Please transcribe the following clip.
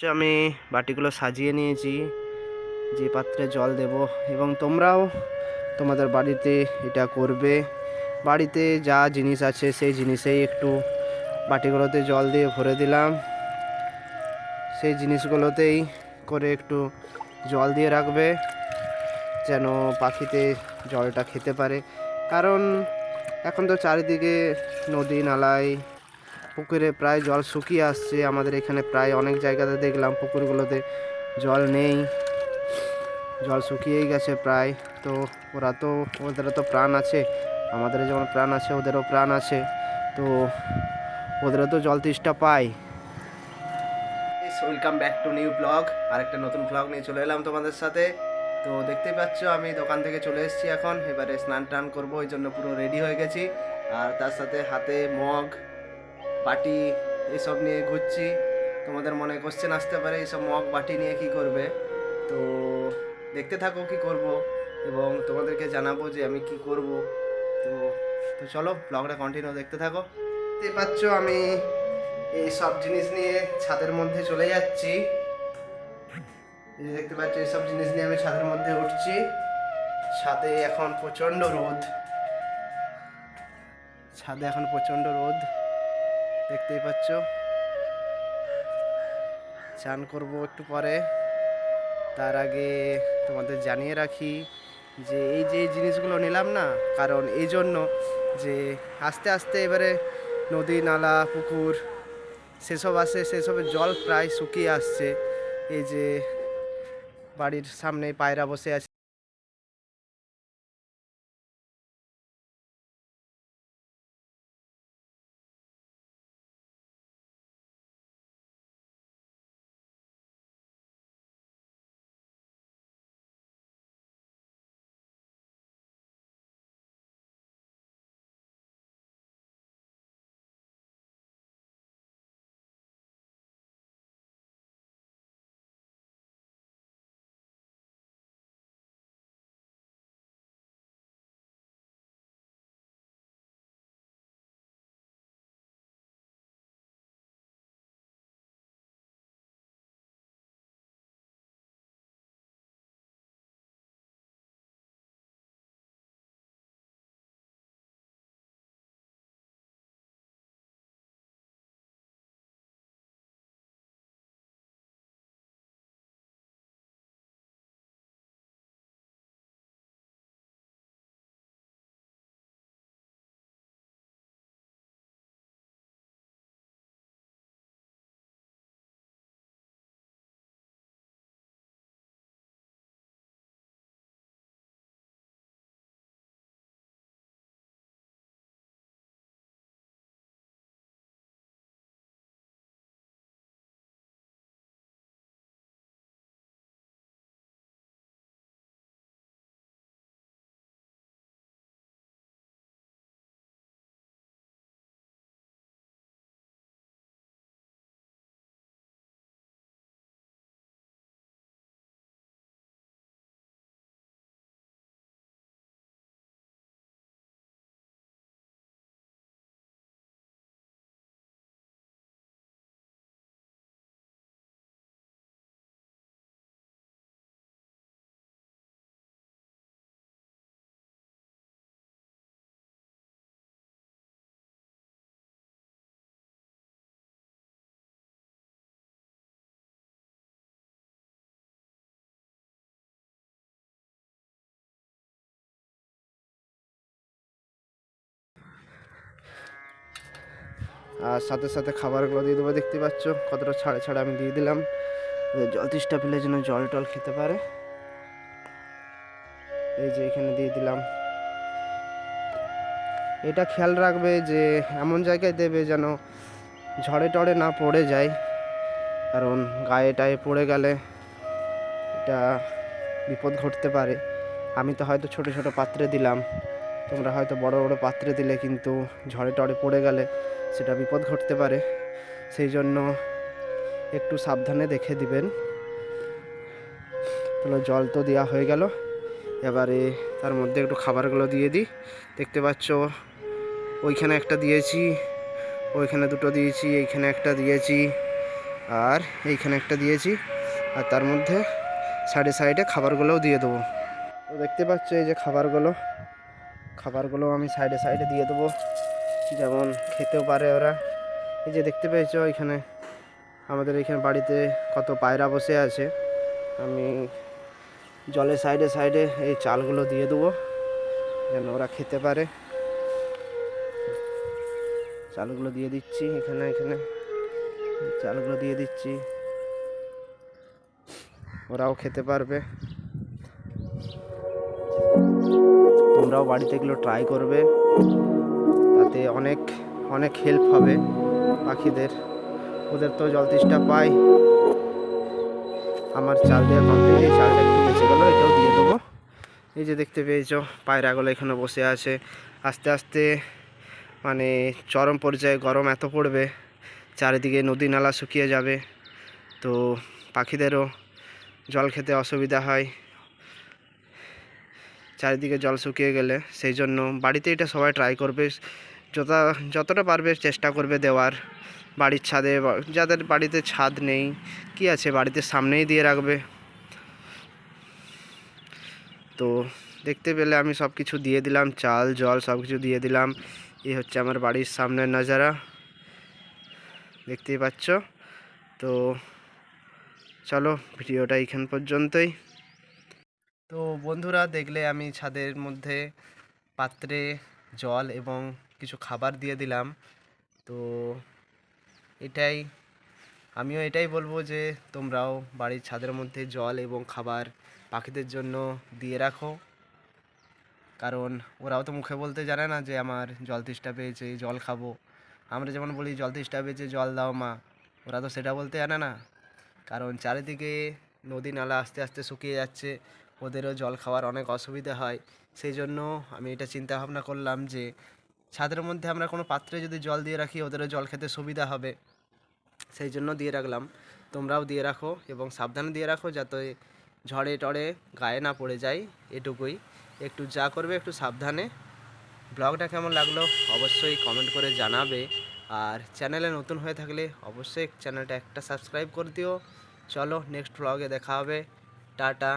আমি বাটিগুলো সাজিয়ে নিয়েছি যে পাত্রে জল দেব, এবং তোমরাও তোমাদের বাড়িতে এটা করবে। বাড়িতে যা জিনিস আছে সেই জিনিসেই একটু বাটিগুলোতে জল দিয়ে ভরে দিলাম। সেই জিনিসগুলোতেই করে একটু জল দিয়ে রাখবে যেন পাখিতে জলটা খেতে পারে। কারণ এখন তো চারিদিকে নদী নালায় পুকুরে প্রায় জল শুকিয়ে আসছে। আমাদের এখানে প্রায় অনেক জায়গাতে দেখলাম পুকুরগুলোতে জল নেই, জল শুকিয়েই গেছে প্রায়। তো ওদেরও তো প্রাণ আছে, আমাদের যেমন প্রাণ আছে ওদেরও প্রাণ আছে, তো ওদেরও তো জল তেষ্টা পায়। Welcome back to new blog. আর একটা নতুন ব্লগ নিয়ে চলে এলাম তোমাদের সাথে। তো দেখতেই পাচ্ছ আমি দোকান থেকে চলে এসেছি এখন। এবারে স্নান টান করবো, ওই জন্য পুরো রেডি হয়ে গেছি। আর তার সাথে হাতে মগ বাটি এসব নিয়ে ঘুরছি। তোমাদের মনে কোশ্চেন আসতে পারে এইসব মগ বাটি নিয়ে কি করবে, তো দেখতে থাকো কি করব, এবং তোমাদেরকে জানাবো যে আমি কি করব। তো তো চলো ব্লগটা কন্টিনিউ দেখতে থাকো। দেখতে পাচ্ছ আমি এই সব জিনিস নিয়ে ছাদের মধ্যে চলে যাচ্ছি। দেখতে পাচ্ছ এইসব জিনিস নিয়ে আমি ছাদের মধ্যে উঠছি। ছাদে এখন প্রচণ্ড রোদ, ছাদে এখন প্রচণ্ড রোদ দেখতেই পাচ্ছ। চান করব একটু পরে। তার আগে তোমাদের জানিয়ে রাখি যে এই যে জিনিসগুলো নিলাম না, কারণ এই জন্য যে আস্তে আস্তে এবারে নদী নালা পুকুর সেসব আসে, সেসবের জল প্রায় শুকিয়ে আসছে। এই যে বাড়ির সামনে পায়রা বসে আছে, আর সাথে সাথে খাবারগুলো দিয়ে দেবো। দেখতে পাচ্ছ কতটা ছাড়ে ছাড়ে আমি দিয়ে দিলাম, জল তেষ্টা পেলে যেন জল টল খেতে পারে। এই যে এখানে দিয়ে দিলাম। এটা খেয়াল রাখবে যে এমন জায়গায় দেবে যেন ঝড়ে টড়ে না পড়ে যায়, কারণ গায়ে টায়ে পড়ে গেলে এটা বিপদ ঘটতে পারে। আমি তো হয়তো ছোট ছোট পাত্রে দিলাম, তোমরা হয়তো বড় বড় পাত্রে দিলে কিন্তু ঝড়ে টড়ে পড়ে গেলে সেটা বিপদ ঘটতে পারে। সেই জন্য একটু সাবধানে দেখে দিবেন। তাহলে জল তো দেওয়া হয়ে গেল, এবারে তার মধ্যে একটু খাবারগুলো দিয়ে দিই। দেখতে পাচ্ছ ওইখানে একটা দিয়েছি, ওইখানে দুটো দিয়েছি, এইখানে একটা দিয়েছি, আর এইখানে একটা দিয়েছি, আর তার মধ্যে সাইডে সাইডে খাবারগুলোও দিয়ে দেবো। তো দেখতে পাচ্ছ এই যে খাবারগুলো আমি সাইডে সাইডে দিয়ে দেবো, যেমন খেতেও পারে ওরা। এই যে দেখতে পেয়েছো এখানে আমাদের এখানে বাড়িতে কত পায়রা বসে আছে, আমি জলের সাইডে সাইডে এই চালগুলো দিয়ে দেবো যেন ওরা খেতে পারে। চালগুলো দিয়ে দিচ্ছি, এখানে চালগুলো দিয়ে দিচ্ছি, ওরাও খেতে পারবে। তোমরাও বাড়িতে এগুলো ট্রাই করবে, তাতে অনেক অনেক হেল্প হবে পাখিদের। ওদের তো জল তেষ্টা পায়। আমার চাল দেওয়া কমপ্লিট, এই চালটা একটু বেঁচে গেলো, এটাও দিয়ে দেবো। এই যে দেখতে পেয়েছো পায়রাগুলো এখানে বসে আছে। আস্তে আস্তে মানে চরম পর্যায়ে গরম এত পড়বে, চারিদিকে নদী নালা শুকিয়ে যাবে, তো পাখিদেরও জল খেতে অসুবিধা হয় চারিদিকে জল শুকিয়ে গেলে। সেই জন্য বাড়িতে এটা সবাই ট্রাই করবে, যতটা পারবে চেষ্টা করবে দেওয়ার। বাড়ির ছাদে, যাদের বাড়িতে ছাদ নেই কি আছে, বাড়িতে সামনেই দিয়ে রাখবে। তো দেখতে পেলে আমি সব কিছু দিয়ে দিলাম, চাল জল সব কিছু দিয়ে দিলাম। এই হচ্ছে আমার বাড়ির সামনের নজারা, দেখতেই পাচ্ছ। তো চলো ভিডিওটা এইখান পর্যন্তই। তো বন্ধুরা দেখলে আমি ছাদের মধ্যে পাত্রে জল এবং কিছু খাবার দিয়ে দিলাম। তো আমিও এটাই বলবো যে তোমরাও বাড়ির ছাদের মধ্যে জল এবং খাবার পাখিদের জন্য দিয়ে রাখো, কারণ ওরাও তো মুখে বলতে জানে না যে আমার জল তেষ্টা পেয়েছে জল খাবো। আমরা যেমন বলি জল তেষ্টা পেয়েছে জল দাও মা, ওরা তো সেটা বলতে জানে না। কারণ চারিদিকে নদী নালা আস্তে আস্তে শুকিয়ে যাচ্ছে, ওদেরও জল খাওয়ার অনেক অসুবিধা হয়। সেই জন্য আমি এটা চিন্তা ভাবনা করলাম যে ছাদের মধ্যে আমরা কোনো পাত্রে যদি জল দিয়ে রাখি ওদেরও জল খেতে সুবিধা হবে, সেই জন্য দিয়ে রাখলাম। তোমরাও দিয়ে রাখো এবং সাবধানে দিয়ে রাখো যাতে ঝড়ে টড়ে গায়ে না পড়ে যায়, এটুকুই। একটু যা করবে একটু সাবধানে। ব্লগটা কেমন লাগলো অবশ্যই কমেন্ট করে জানাবে, আর চ্যানেলে নতুন হয়ে থাকলে অবশ্যই চ্যানেলটা একটা সাবস্ক্রাইব করে দিও। চলো নেক্সট ব্লগে দেখা হবে, টাটা।